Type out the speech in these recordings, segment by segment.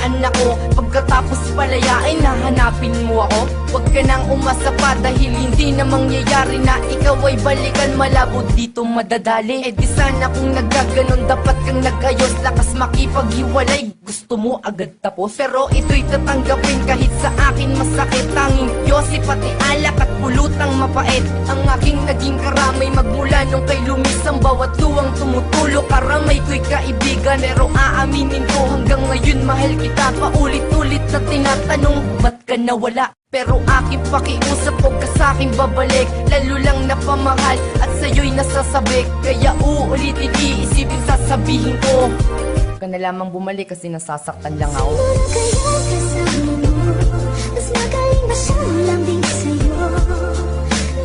saan ako. Pagkatapos palayain, nahanapin mo ako. Huwag ka nang umasa pa dahil hindi na mangyayari na ikaw ay balikan. Malabo dito madadali. Eh di sana kung nagkaganon dapat kang nagayos. Lakas makipaghiwalay, gusto mo agad tapos. Pero ito'y tatanggapin kahit sa akin masakit. Tanging Yossi pati alak at pulutang mapait ang aking naging karamay magmula nung kay Lumis. Ang bawat luwang tumutulo karamay ko'y kaibigan. Pero aaminin ko hanggang ngayon mahal kita. Paulit-ulit na tinatanong ba't ka nawala? Pero aking pakiusap, huwag ka sa'king babalik. Lalo lang napamahal at sa'yo'y nasasabik. Kaya uulitin, iisipin, sasabihin ko huwag ka na lamang bumalik kasi nasasaktan lang ako. Siguro kaya kasama mo, mas magaling ba siyang lambing sa'yo?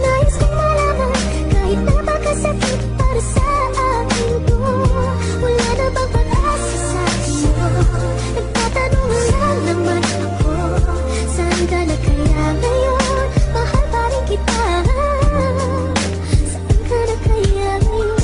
Nais kong malaman kahit napakasakit para sa akin to. Wala na bang pag-asa sa'yo? Nagtatanong lang naman ako, saan ka na kaya ngayon? Mahal pa rin kita, saan ka na kaya ngayon?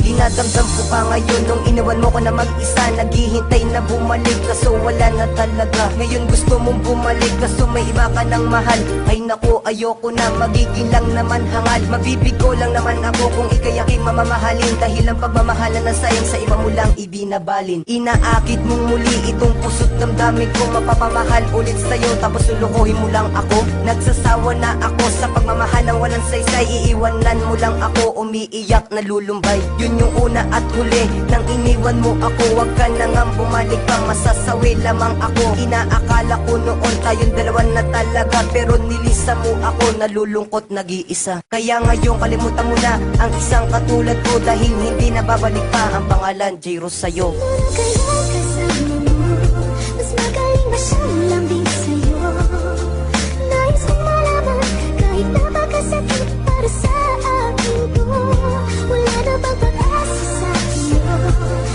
Dinadamdam ko pa ngayon nung iniwan mo ko na mag-isa. Naghihintay na bumalik kaso wala na talaga. Ngayon gusto mong bumalik kaso may iba ka ng mahal. Ay naku, ayoko na, magiging lang naman hangal. Mabibigo lang naman ako kung ikay aking mamamahalin. Dahil ang pagmamahalan na sayang sa iba mo lang ibinabalin. Inaakit mong muli itong puso't damdamin ko. Mapapamahal ulit sa'yo tapos lulukohin mo lang ako. Nagsasawa na ako sa pagmamahal ng walang saysay. Iiwanan mo lang ako, umiiyak na lulumbay. Yun yung una at huli nang iniwan mo ako. Huwag ka na nga bumalik pa, masasawi lamang ako. Inaakala ko noon tayong dalawa na talaga, pero nilisa mo ako, nalulungkot nag-iisa. Kaya ngayon kalimutan mo na ang isang katulad ko. Dahil hindi na babalik pa ang pangalan J. Rose sa'yo. Kaya kasama mo, mas magaling ba siyang lambing sa'yo? Nais kong malaman kahit napakasakit para sa akin to. Wala na bang pag-asa sa'yo?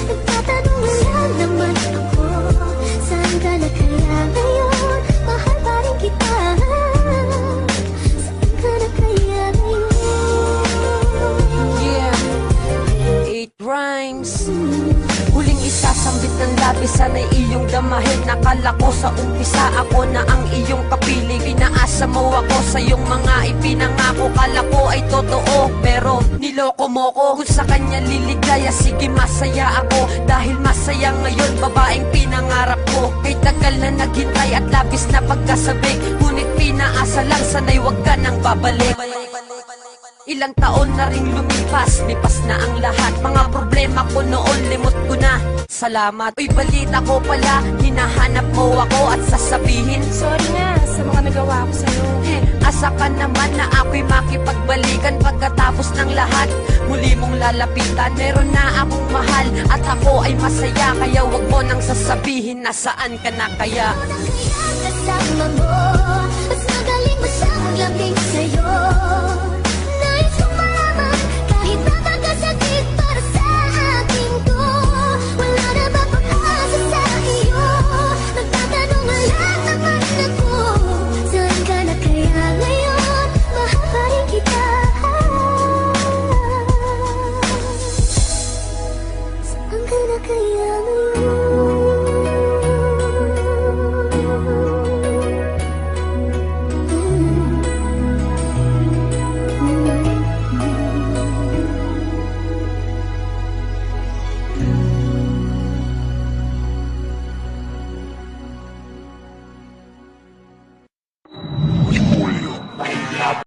Nagtatanong lang naman ako, saan ka na kaya ngayon? Mahal pa rin kita, saan ka na kaya ngayon? Yeah, 8 rhymes. Huling isasambit ng labis, sana'y iyong damahin. Nakala ko sa umpisa ako na ang iyong kapiling. Pinaasa mo ako sa iyong mga ipinangako. Kala ko ay totoo, pero niloko mo ko. Kung sa kanya liligaya, sige masaya ako. Dahil masaya ngayon, babaeng pinangarap ko. Kay tagal na naghintay at labis na pagkasabik. Ngunit pinaasa lang, sana'y wag ka nang babalik. Ilang taon na rin lumipas, lipas na ang lahat. Mga problema ko noon, limot ko na. Salamat. Uy, balita ko pala, hinahanap mo ako at sasabihin, Sorry na sa mga nagawa ko sa'yo. asa ka naman na ako'y makipagbalikan. Pagkatapos ng lahat, muli mong lalapitan. Meron na akong mahal at ako ay masaya. Kaya wag mo nang sasabihin nasaan ka na kaya. Kasama mo,